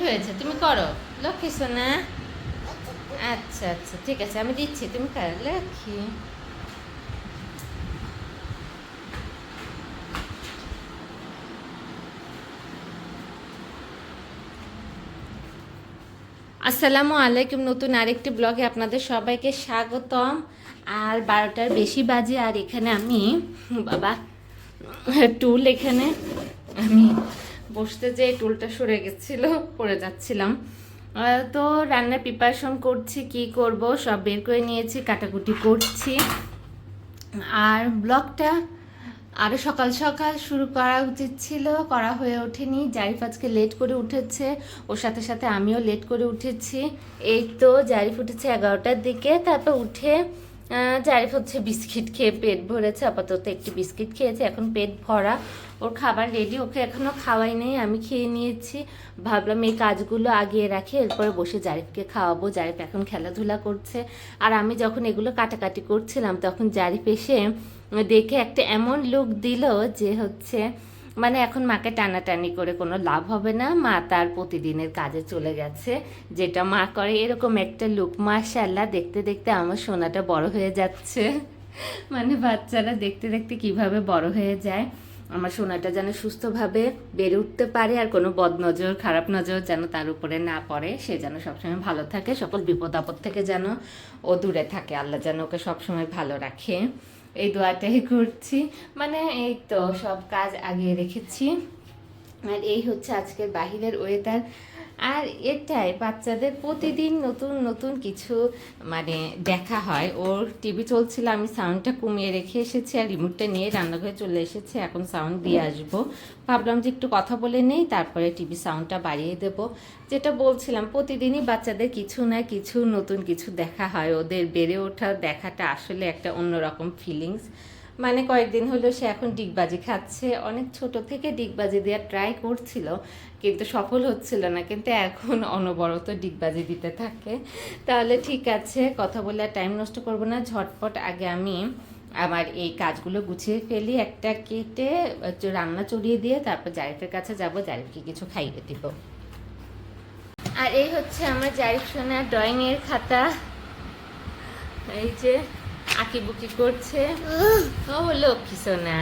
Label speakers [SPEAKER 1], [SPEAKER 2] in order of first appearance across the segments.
[SPEAKER 1] হয়েছে, তুমি করো লক্ষ্মী সোনা। আচ্ছা আচ্ছা ঠিক আছে, আমি দিচ্ছি, তুমি করো লক্ষ্মী। আসসালামু আলাইকুম, নতুন আরেকটি ব্লগে আপনাদের সবাইকে স্বাগতম। আর 12টার বেশি বাজে, আর এখানে আমি বাবা টুল, এখানে আমি বসতে যেয়ে টুলটা সরে গেছিলো, পড়ে যাচ্ছিলাম। তো রান্নার প্রিপারেশন করছি, কি করব সব বের করে নিয়েছি, কাটাকুটি করছি। আর ব্লগটা আরও সকাল সকাল শুরু করা উচিত ছিল, করা হয়ে ওঠেনি। জারিফ আজকে লেট করে উঠেছে, ওর সাথে সাথে আমিও লেট করে উঠেছি। এই তো জারিফ উঠেছে 11টার দিকে, তারপর উঠে জারিফ হচ্ছে বিস্কিট খেয়ে পেট ভরেছে, আপাতত একটি বিস্কিট খেয়েছে, এখন পেট ভরা। ওর খাবার রেডি, ওকে এখনও খাওয়াই নেই, আমি খেয়ে নিয়েছি। ভাবলাম এই কাজগুলো আগিয়ে রাখি, এরপরে বসে জারিফকে খাওয়াবো। জারিফ এখন খেলাধুলা করছে, আর আমি যখন এগুলো কাটাকাটি করছিলাম তখন জারিফ এসে দেখে একটা এমন লুক দিল যে হচ্ছে মানে এখন মাকে টানাটানি করে কোনো লাভ হবে না, মা তার প্রতিদিনের কাজে চলে গেছে, যেটা মা করে, এরকম একটা লুক। মাশাআল্লাহ, দেখতে দেখতে আমার সোনাটা বড় হয়ে যাচ্ছে। মানে বাচ্চারা দেখতে দেখতে কিভাবে বড় হয়ে যায়। আমার সোনাটা যেন সুস্থভাবে বেড়ে উঠতে পারে, আর কোনো বদনজর খারাপ নজর যেন তার উপরে না পড়ে, সে যেন সবসময় ভালো থাকে, সকল বিপদ আপদ থেকে যেন ও দূরে থাকে, আল্লাহ যেন ওকে সবসময় ভালো রাখে, এই দোয়াটাই করছি। মানে এই তো সব কাজ আগিয়ে রেখেছি। আর এই হচ্ছে আজকের বাহিরের ওয়েদার। আর এটাই বাচ্চাদের প্রতিদিন নতুন নতুন কিছু মানে দেখা হয়। ওর টিভি চলছিল, আমি সাউন্ডটা কমিয়ে রেখে এসেছি আর রিমোটটা নিয়ে রান্নাঘরে চলে এসেছি, এখন সাউন্ড দিয়ে আসবো। ভাবলাম যে একটু কথা বলে নেই, তারপরে টিভি সাউন্ডটা বাড়িয়ে দেব। যেটা বলছিলাম, প্রতিদিনই বাচ্চাদের কিছু না কিছু নতুন কিছু দেখা হয়, ওদের বেড়ে ওঠা দেখাটা আসলে একটা অন্যরকম ফিলিংস। মানে কয়েকদিন হলো সে এখন ডিগবাজি খাচ্ছে, অনেক ছোট থেকে ডিগবাজি দেওয়ার ট্রাই করছিল কিন্তু সফল হচ্ছিল না, কিন্তু এখন অনবরত ডিগবাজি দিতে থাকে। তাহলে ঠিক আছে, কথা বলে আর টাইম নষ্ট করব না, ঝটপট আগে আমি আমার এই কাজগুলো গুছিয়ে ফেলি, একটা কেটে রান্না চড়িয়ে দিয়ে তারপর জারিফের কাছে যাব, জারিফকে কিছু খাইয়ে দিব। আর এই হচ্ছে আমার জারিফ সোনার ড্রয়িংয়ের খাতা, এই যে আঁকিবুকি করছে। ও লক্ষ্মী সোনা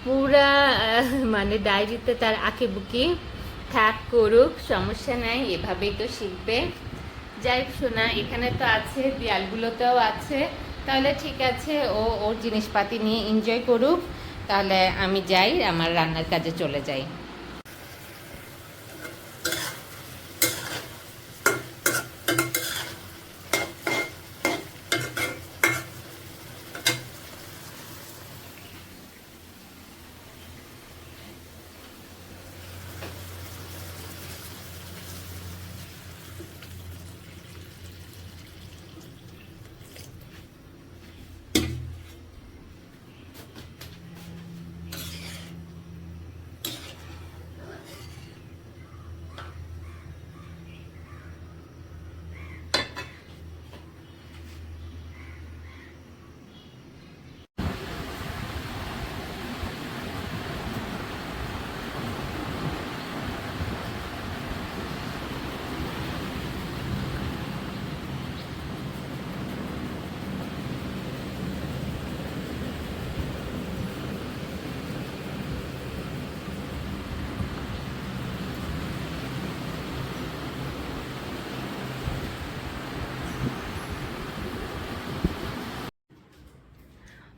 [SPEAKER 1] পুরা মানে ডায়েরিতে তার আঁকিবুকি থাক, করুক, সমস্যা নাই, এভাবেই তো শিখবে। যাই সোনা, এখানে তো আছে, দেয়ালগুলোতেও আছে, তাহলে ঠিক আছে, ও ওর জিনিসপাতি নিয়ে এনজয় করুক। তাহলে আমি যাই, আমার রান্নার কাজে চলে যাই।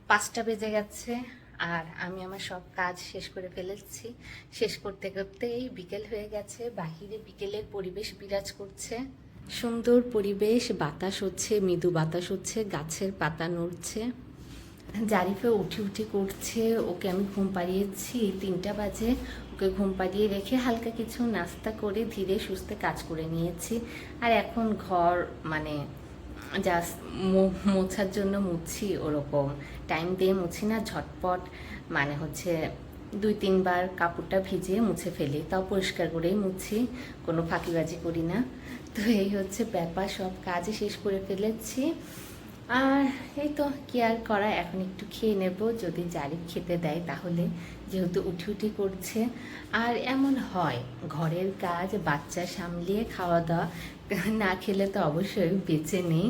[SPEAKER 1] পাঁচটা বেজে গেছে, আর আমি আমার সব কাজ শেষ করে ফেলেছি। শেষ করতে করতেই বিকেল হয়ে গেছে, বাহিরে বিকেলের পরিবেশ বিরাজ করছে, সুন্দর পরিবেশ, বাতাস হচ্ছে, মৃদু বাতাস হচ্ছে, গাছের পাতা নড়ছে। জারিফে উঠি উঠি করছে, ওকে আমি ঘুম পাড়িয়েছি 3টা বাজে, ওকে ঘুম পাড়িয়ে রেখে হালকা কিছু নাস্তা করে ধীরে সুস্থে কাজ করে নিয়েছি। আর এখন ঘর মানে জাস্ট মোছার জন্য মুছি, ওরকম টাইম দিয়ে মুছি না, ঝটপট মানে হচ্ছে 2-3 বার কাপড়টা ভিজিয়ে মুছে ফেলি, তাও পরিষ্কার করেই মুছি, কোনো ফাঁকিবাজি করি না। তো এই হচ্ছে ব্যাপার, সব কাজই শেষ করে ফেলেছি। আর এই তো কি আর করা, এখন একটু খেয়ে নেব, যদি জারি খেতে দেয় তাহলে, যেহেতু উঠি উঠি করছে। আর এমন হয় ঘরের কাজ বাচ্চা সামলিয়ে খাওয়া দাওয়া না খেলে তো অবশ্যই বেঁচে নেই,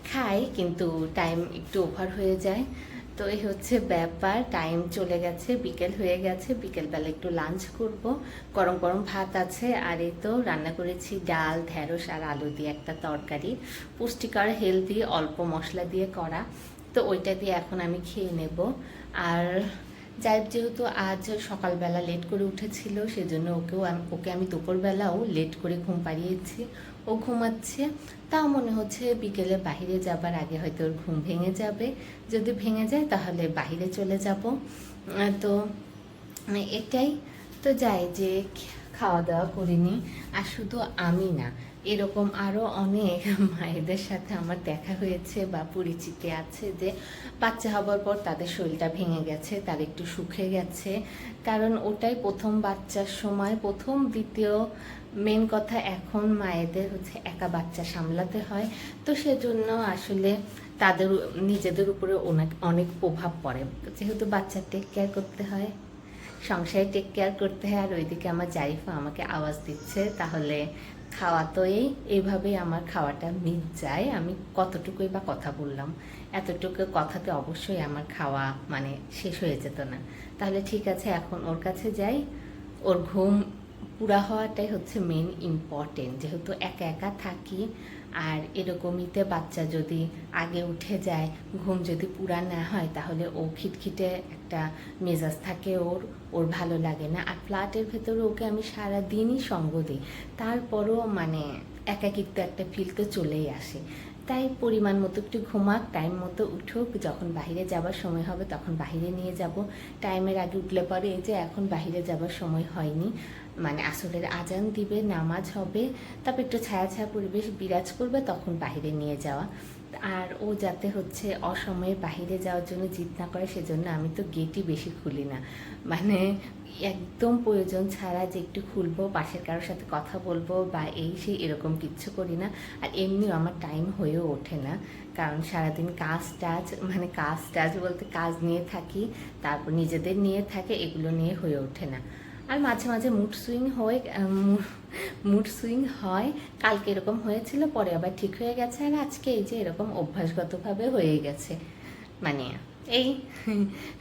[SPEAKER 1] খাই কিন্তু টাইম একটু ওভার হয়ে যায়। তো এই হচ্ছে ব্যাপার, টাইম চলে গেছে, বিকেল হয়ে গেছে, বিকেলবেলা একটু লাঞ্চ করব। গরম গরম ভাত আছে, আর এই তো রান্না করেছি ডাল, ঢেঁড়স আর আলু দিয়ে একটা তরকারি, পুষ্টিকর হেলদি, অল্প মশলা দিয়ে করা। তো ওইটা দিয়ে এখন আমি খেয়ে নেব। আর যেহেতু আজ সকালবেলা লেট করে উঠেছিল, সেজন্য ওকে আমি দুপুরবেলাও লেট করে ঘুম পাড়িয়েছি। ও ঘুমাচ্ছে, তাও মনে হচ্ছে বিকেলে বাইরে যাবার আগে হয়তো ওর ঘুম ভেঙে যাবে। যদি ভেঙে যায় তাহলে বাইরে চলে যাব। তো এটাই তো, যাই যে খাওয়া দাওয়া করিনি। আর শুধু আমি না, এরকম আরও অনেক মায়েদের সাথে আমার দেখা হয়েছে বা পরিচিতি আছে যে বাচ্চা হবার পর তাদের শরীরটা ভেঙে গেছে, তার একটু শুকিয়ে গেছে। কারণ ওটাই প্রথম বাচ্চার সময়, প্রথম দ্বিতীয় মেন কথা, এখন মায়েদের হচ্ছে একা বাচ্চা সামলাতে হয়। তো সেজন্য আসলে তাদের নিজেদের উপরে অনেক অনেক প্রভাব পড়ে, যেহেতু বাচ্চার টেক কেয়ার করতে হয়, সংসারে টেক কেয়ার করতে হয়। আর ওইদিকে আমার জারিফা আমাকে আওয়াজ দিচ্ছে, তাহলে খাওয়া তো এইভাবেই আমার খাওয়াটা মিট যায়। আমি কতটুকুই বা কথা বললাম, এতটুকু কথাতে অবশ্যই আমার খাওয়া মানে শেষ হয়ে যেত না। তাহলে ঠিক আছে, এখন ওর কাছে যাই। ওর ঘুম পুরা হওয়াটাই হচ্ছে মেন ইম্পর্টেন্ট, যেহেতু একা একা থাকি। আর এরকমইতে বাচ্চা যদি আগে উঠে যায়, ঘুম যদি পুরা না হয়, তাহলে ও খিটখিটে একটা মেজাজ থাকে, ওর ভালো লাগে না। আর ফ্ল্যাটের ভেতরে ওকে আমি সারা দিনই সঙ্গ দিই, তারপরও মানে একাকিত্ব একটা ফিল তো চলেই আসে। তাই পরিমাণ মতো একটু ঘুমাক, টাইম মতো উঠুক, যখন বাইরে যাবার সময় হবে তখন বাইরে নিয়ে যাব। টাইমের আগে উঠলে পরে এই যে এখন বাইরে যাবার সময় হয়নি, মানে আসলের আজান দিবে, নামাজ হবে, তারপর একটু ছায়া ছায়া পরিবেশ বিরাজ করবে, তখন বাইরে নিয়ে যাওয়া। আর ও যাতে হচ্ছে অসময়ে বাইরে যাওয়ার জন্য জিদ না করে, সেজন্য আমি তো গেটই বেশি খুলি না। মানে একদম প্রয়োজন ছাড়া যে একটু খুলবো, পাশের কারোর সাথে কথা বলবো বা এই সেই এরকম কিচ্ছু করি না। আর এমনিও আমার টাইম হয়েও ওঠে না, কারণ সারাদিন কাজ টাজ বলতে কাজ নিয়ে থাকি, তারপর নিজেদের নিয়ে থাকে, এগুলো নিয়ে হয়ে ওঠে না। আর মাঝে মাঝে মুড সুইং হয়। কালকে এরকম হয়েছিল, পরে আবার ঠিক হয়ে গেছে। আর আজকে এই যে এরকম অভ্যাসগতভাবে হয়ে গেছে, মানে এই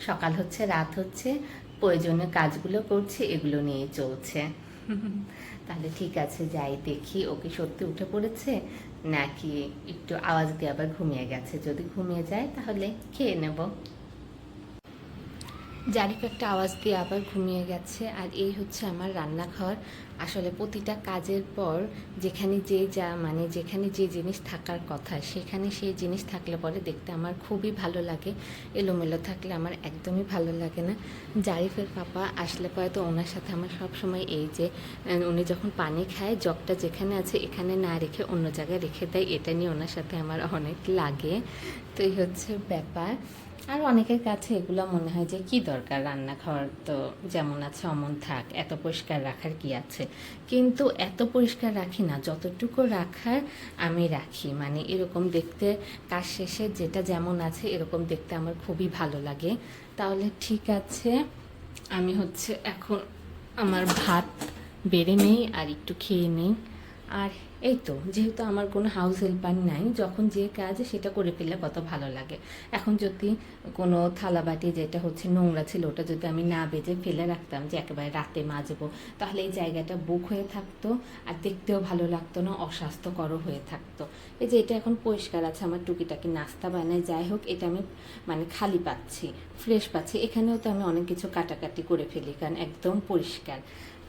[SPEAKER 1] সকাল হচ্ছে, রাত হচ্ছে, প্রয়োজনীয় কাজগুলো করছি, এগুলো নিয়ে চলছে। তাহলে ঠিক আছে, যাই দেখি ওকে সত্যি উঠে পড়েছে নাকি একটু আওয়াজ দিয়ে আবার ঘুমিয়ে গেছে। যদি ঘুমিয়ে যায় তাহলে খেয়ে নেব। জারিফ একটা আওয়াজ দিয়ে আবার ঘুমিয়ে গেছে। আর এই হচ্ছে আমার রান্নাঘর। আসলে প্রতিটা কাজের পর যেখানে যে জিনিস থাকার কথা, সেখানে সেই জিনিস থাকলে পরে দেখতে আমার খুবই ভালো লাগে। এলোমেলো থাকলে আমার একদমই ভালো লাগে না। জারিফের পাপা আসলে পরে তো ওনার সাথে আমার সবসময় এই যে উনি যখন পানি খায়, জগটা যেখানে আছে এখানে না রেখে অন্য জায়গায় রেখে দেয়, এটা নিয়ে ওনার সাথে আমার অনেক লাগে। তো এই হচ্ছে ব্যাপার। আর অনেকের কাছে এগুলো মনে হয় যে কি দরকার, রান্নাঘর তো যেমন আছে অমন থাক, এত পরিষ্কার রাখার কি আছে। কিন্তু এত পরিষ্কার রাখি না, যতটুকু রাখার আমি রাখি। মানে এরকম দেখতে, কাজ শেষে যেটা যেমন আছে এরকম দেখতে আমার খুবই ভালো লাগে। তাহলে ঠিক আছে, আমি হচ্ছে এখন আমার ভাত বেড়ে নেই আর একটু খেয়ে নেই। আর এই তো, যেহেতু আমার কোনো হাউস হেল্পার নাই, যখন যে কাজ সেটা করে ফেললে কত ভালো লাগে। এখন যদি কোনো থালাবাটি যেটা হচ্ছে নোংরা ছিল, ওটা যদি আমি না বেজে ফেলে রাখতাম যে একেবারে রাতে মাজবো, তাহলে এই জায়গাটা বুক হয়ে থাকতো, আর দেখতেও ভালো লাগতো না, অস্বাস্থ্যকরও হয়ে থাকতো। এই যে এটা এখন পরিষ্কার আছে, আমার টুকিটাকি নাস্তা বানায়, যাই হোক, এটা আমি মানে খালি পাচ্ছি, ফ্রেশ পাচ্ছি। এখানেও তো আমি অনেক কিছু কাটাকাটি করে ফেলি, কারণ একদম পরিষ্কার।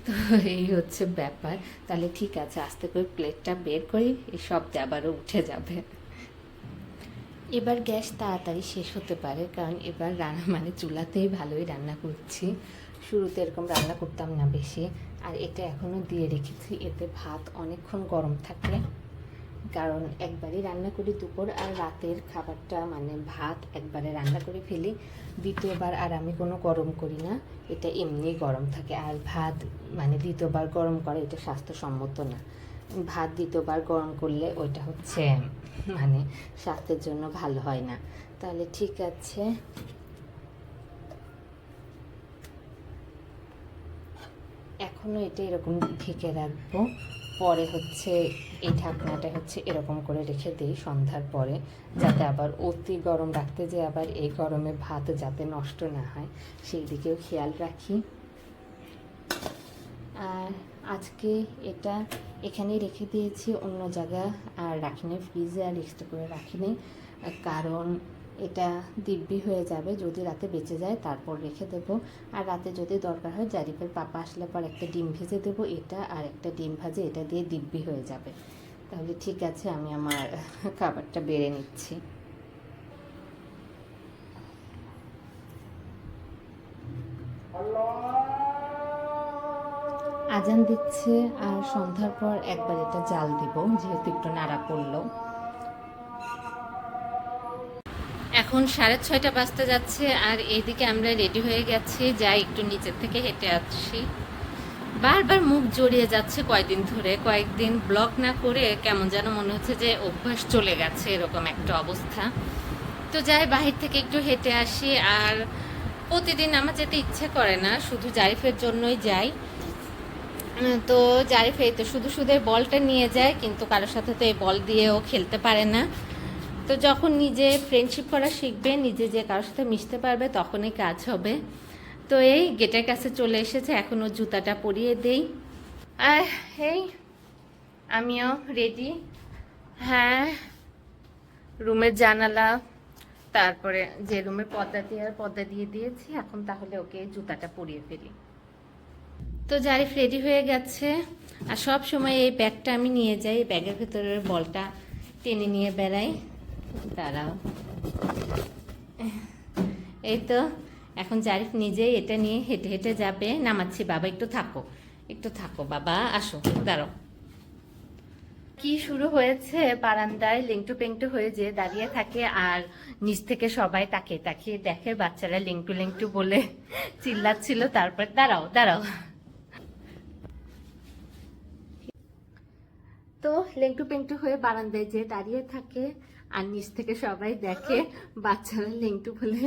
[SPEAKER 1] তো এই হচ্ছে ব্যাপার। তাহলে ঠিক আছে, আস্তে করে প্লেটটা বের করি, এই শব্দে আবারও উঠে যাবে। এবার গ্যাস তাড়াতাড়ি শেষ হতে পারে, কারণ এবার রান্না চুলাতেই ভালোই রান্না করছি। শুরুতে এরকম রান্না করতাম না বেশি। আর এটা এখনও দিয়ে রেখেছি, এতে ভাত অনেকক্ষণ গরম থাকে। কারণ একবারই রান্না করি দুপুর আর রাতের খাবারটা, মানে ভাত একবারে রান্না করে ফেলি, দ্বিতীয়বার আর আমি কোনো গরম করি না, এটা এমনি গরম থাকে। আর ভাত দ্বিতীয়বার গরম করা এটা স্বাস্থ্যসম্মত না। ভাত দ্বিতীয়বার গরম করলে ওইটা হচ্ছে মানে স্বাস্থ্যের জন্য ভালো হয় না। তাহলে ঠিক আছে, এখনও এটা এরকম ঢেকে রাখবো। পরে হচ্ছে এই ঢাকনাটা হচ্ছে এরকম করে রেখে দিই সন্ধ্যার পরে, যাতে আবার অতি গরম রাখতে যে আবার এই গরমে ভাত যাতে নষ্ট না হয় সেই দিকেও খেয়াল রাখি। আর আজকে এটা এখানেই রেখে দিয়েছি, অন্য জায়গা আর রাখিনি, ফ্রিজে আর এক্সট্রা করে রাখিনি, কারণ এটা দিব্যি হয়ে যাবে। যদি রাতে বেঁচে যায় তারপর রেখে দেব। আর রাতে যদি দরকার হয় জারিফের পাপা আসলে পর একটা ডিম ভেজে দেবো, এটা আর একটা ডিম ভাজে এটা দিয়ে দিব্যি হয়ে যাবে। তাহলে ঠিক আছে, আমি আমার খাবারটা বেড়ে নিচ্ছি। আজান দিচ্ছে আর সন্ধ্যার পর একবার এটা জাল দিব, যেহেতু একটু নাড়া পড়লো। এখন 6:30 বাজতে যাচ্ছে আর এইদিকে আমরা রেডি হয়ে গেছি, যাই একটু নিচের থেকে হেঁটে আসছি। বারবার মুখ জড়িয়ে যাচ্ছে কয়েকদিন ধরে, কয়েকদিন ব্লগ না করে কেমন যেন মনে হচ্ছে যে অভ্যাস চলে গেছে, এরকম একটা অবস্থা। তো যাই বাহির থেকে একটু হেঁটে আসি। আর প্রতিদিন আমার যেতে ইচ্ছে করে না, শুধু জারিফের জন্যই যাই। তো জারিফ এই তো শুধু শুধু বলটা নিয়ে যায়, কিন্তু কারোর সাথে তো এই বল দিয়েও খেলতে পারে না। তো যখন নিজে ফ্রেন্ডশিপ করা শিখবে, নিজে যে কারোর সাথে মিশতে পারবে, তখনই কাজ হবে। তো এই গেটের কাছে চলে এসেছে, এখন ওর জুতাটা পরিয়ে দেই। আর এই আমিও রেডি। হ্যাঁ, রুমের জানালা, তারপরে যে রুমের পর্দা দিয়ে দিয়েছি, এখন তাহলে ওকে জুতাটা পরিয়ে ফেলি। তো জারিফ রেডি হয়ে গেছে। আর সব সময় এই ব্যাগটা আমি নিয়ে যাই, ব্যাগের ভেতরের বলটা টেনে নিয়ে বেড়াই। দাঁড়াও, এই তো এখন জারিফ নিজেই এটা নিয়ে হেঁটে হেঁটে যাবে। নামাচ্ছি, বাবা একটু থাকো বাবা, আসো, দাঁড়াও। কি শুরু হয়েছে, বারান্দায় লেংটু পেংটু হয়ে যে দাঁড়িয়ে থাকে আর নিচ থেকে সবাই তাকিয়ে তাকিয়ে দেখে, বাচ্চারা লেংটু লেংটু বলে চিল্লাচ্ছিল। তারপর দাঁড়াও দাঁড়াও, তো লেংটু পেংটু হয়ে বারান্দায় যে দাঁড়িয়ে থাকে আর নিচ থেকে সবাই দেখে বাচ্চারা লেংটু বলে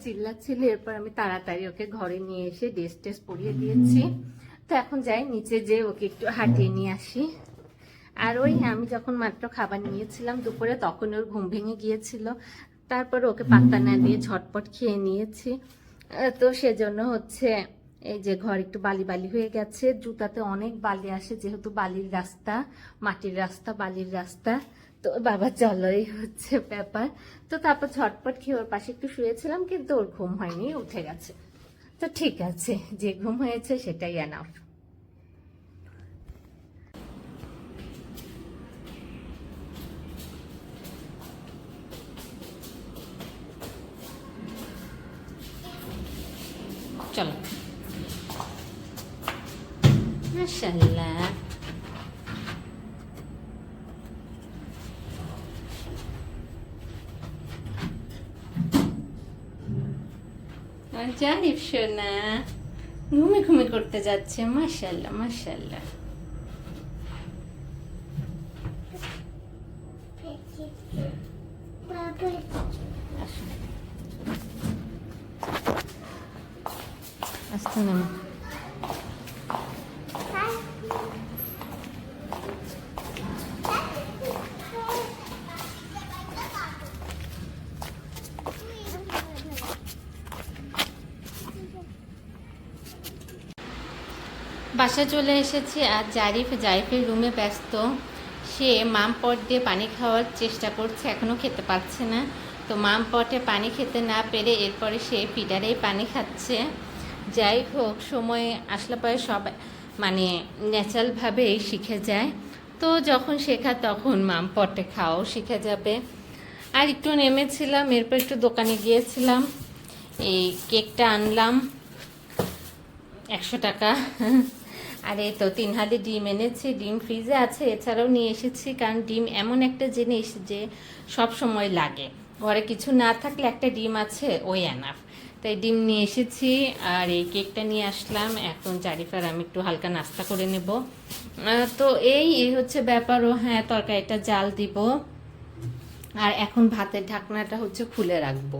[SPEAKER 1] চিল্লাচ্ছিল। এরপর আমি তাড়াতাড়ি ওকে ঘরে নিয়ে এসে ড্রেস টেস পরিয়ে দিয়েছি। তো এখন যাই নিচে যে ওকে একটু হাঁটিয়ে নিয়ে আসি। আর ওই আমি যখন মাত্র খাবার নিয়েছিলাম দুপুরে, তখন ওর ঘুম ভেঙে গিয়েছিল। তারপর ওকে পাত্তা না দিয়ে ঝটপট খেয়ে নিয়েছি। তো সেজন্য হচ্ছে এই যে ঘর একটু বালি বালি হয়ে গেছে, জুতাতে অনেক বালি আসে, যেহেতু বালির রাস্তা, মাটির রাস্তা, বালির রাস্তা। তো বাবা চলো, এই হচ্ছে ব্যাপার। তো তারপর ঝটপট খেয়ে ওর পাশে একটু শুয়েছিলাম, কিন্তু ওর ঘুম হয়নি, উঠে গেছে। তো ঠিক আছে, যে ঘুম হয়েছে সেটাই এনাফ। চলো, মাশাআল্লাহ। জানিস সোনা ঘুমি করতে যাচ্ছে, মাশাআল্লাহ মাশাআল্লাহ। আসতে না, বাসা চলে এসেছি। আর জারিফের রুমে ব্যস্ত, সে মাম পট দিয়ে পানি খাওয়ার চেষ্টা করছে, এখনও খেতে পারছে না। তো মাম পটে পানি খেতে না পেরে এরপরে সে ফিডারেই পানি খাচ্ছে। যাই হোক, সময় আসলে পরে সব মানে ন্যাচারালভাবেই শিখে যায়। তো যখন শেখা তখন মাম পটে খাওয়াও শিখে যাবে। আর একটু নেমেছিলাম, এরপর একটু দোকানে গিয়েছিলাম, এই কেকটা আনলাম 100 টাকা। আর এই তো 3 হালি ডিম এনেছি, ডিম ফ্রিজে আছে, এছাড়াও নিয়ে এসেছি, কারণ ডিম এমন একটা জিনিস যে সব সময় লাগে, ঘরে কিছু না থাকলে একটা ডিম আছে ওই এনাফ। তাই ডিম নিয়ে এসেছি আর এই কেকটা নিয়ে আসলাম। এখন জারিফার আমি একটু হালকা নাস্তা করে নেব। তো এই হচ্ছে ব্যাপার। ও হ্যাঁ, তরকারিটা জাল দিব আর এখন ভাতের ঢাকনাটা হচ্ছে খুলে রাখবো,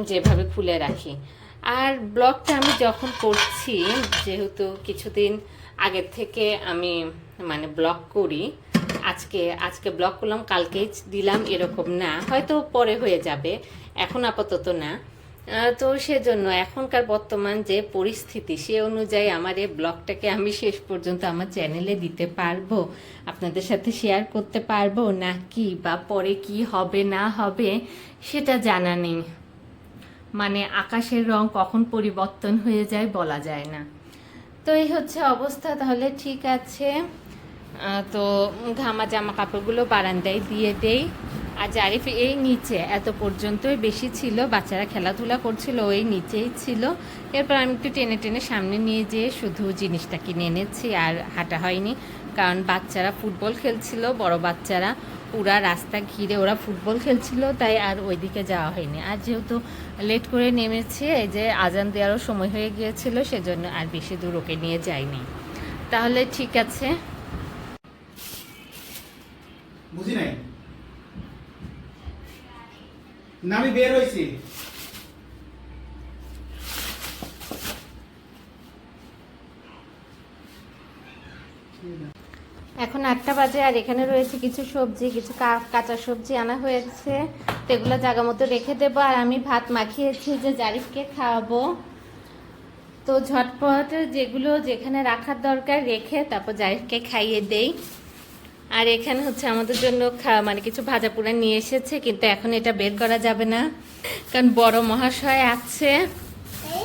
[SPEAKER 1] যেভাবে খুলে রাখি। আর ব্লগটা আমি যখন করছি, যেহেতু কিছুদিন আগের থেকে আমি মানে ব্লগ করি, আজকে ব্লগ করলাম কালকেই দিলাম এরকম না, হয়তো পরে হয়ে যাবে, এখন আপাতত না। তো সেজন্য এখনকার বর্তমান যে পরিস্থিতি সে অনুযায়ী আমার এই ব্লগটাকে আমি শেষ পর্যন্ত আমার চ্যানেলে দিতে পারবো, আপনাদের সাথে শেয়ার করতে পারবো নাকি বা পরে কি হবে না হবে সেটা জানা নেই। মানে আকাশের রং কখন পরিবর্তন হয়ে যায় বলা যায় না। তো এই হচ্ছে অবস্থা। তাহলে ঠিক আছে, তো ঘামা জামা কাপড়গুলো বারান্দায় দিয়ে দেই। আর জারিফ এই নিচে এত পর্যন্তই বেশি ছিল, বাচ্চারা খেলাধুলা করছিল ওই নিচেই ছিল। এরপর আমি একটু টেনে টেনে সামনে নিয়ে যেয়ে শুধু জিনিসটা কিনে এনেছি, আর হাঁটা হয়নি কারণ বাচ্চারা ফুটবল খেলছিল, বড় বাচ্চারা পুরা রাস্তা ঘিরে ওরা ফুটবল খেলছিল, তাই আর ওইদিকে যাওয়া হয়নি। আর যেহেতু লেট করে নেমেছি, এই যে আজান দেওয়ারও সময় হয়ে গিয়েছিল, সেজন্য আর বেশি দূর ওকে নিয়ে যাইনি। তাহলে ঠিক আছে।
[SPEAKER 2] বুঝি নাই না, আমি বের হইছি।
[SPEAKER 1] এখন 8টা বাজে আর এখানে রয়েছে কিছু সবজি, কিছু কাঁচা সবজি আনা হয়েছে, তো এগুলো জায়গা মতো রেখে দেবো। আর আমি ভাত মাখিয়েছি যে জারিফকে খাওয়াবো, তো ঝটপট যেগুলো যেখানে রাখার দরকার রেখে তারপর জারিফকে খাইয়ে দেই। আর এখানে হচ্ছে আমাদের জন্য মানে কিছু ভাজা পোড়া নিয়ে এসেছে, কিন্তু এখন এটা বের করা যাবে না কারণ বড় মহাশয় আছে,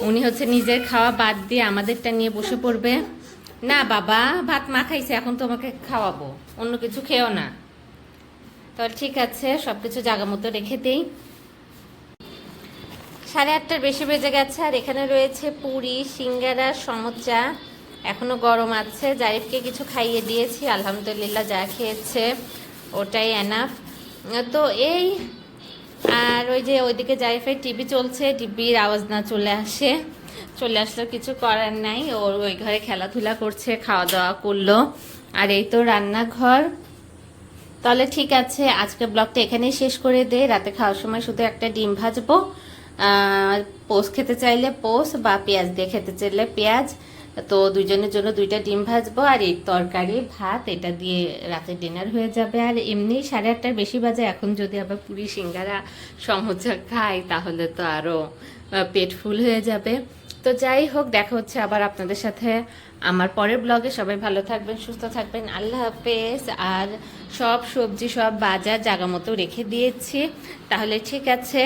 [SPEAKER 1] উনি হচ্ছে নিজের খাওয়া বাদ দিয়ে আমাদেরটা নিয়ে বসে পড়বে। না বাবা, ভাত মাখাইছে, এখন তোমাকে খাওয়াবো, অন্য কিছু খেও না। তাহলে ঠিক আছে, সব কিছু জায়গা মতো রেখে দেই। 8:30 বেশি বেজে গেছে আর এখানে রয়েছে পুরি, সিঙ্গারা, সমোচা, এখনো গরম আছে। জারিফকে কিছু খাইয়ে দিয়েছি, আলহামদুলিল্লাহ যা খেয়েছে ওটাই এনাফ। তো এই, আর ওই যে ওইদিকে জারিফের টিভি চলছে, টিভির আওয়াজ না চলে আসলে কিছু করার নাই, ওর ওই ঘরে খেলাধুলা করছে, খাওয়া দাওয়া করলো। আর এই তো রান্নাঘর। তাহলে ঠিক আছে, আজকে ব্লগটা এখানেই শেষ করে দেই। রাতে খাওয়ার সময় শুধু একটা ডিম ভাজবো, পোস্ট খেতে চাইলে পোস্ট বা পেঁয়াজ দিয়ে খেতে চাইলে পেঁয়াজ, তো দুজনের জন্য 2টা ডিম ভাজবো। আর এই তরকারি ভাত এটা দিয়ে রাতে ডিনার হয়ে যাবে। আর এমনি 8:30 বেশি বাজে, এখন যদি আবার পুরি সিঙ্গারা সমোসা খাই তাহলে তো আরও পেট ফুল হয়ে যাবে। তো যাই হোক, দেখা হচ্ছে আবার আপনাদের সাথে আমার পরের ব্লগে। সবাই ভালো থাকবেন, সুস্থ থাকবেন, আল্লাহ হাফেজ। আর সব সবজি সব বাজার জায়গা মতো রেখে দিয়েছি। তাহলে ঠিক আছে।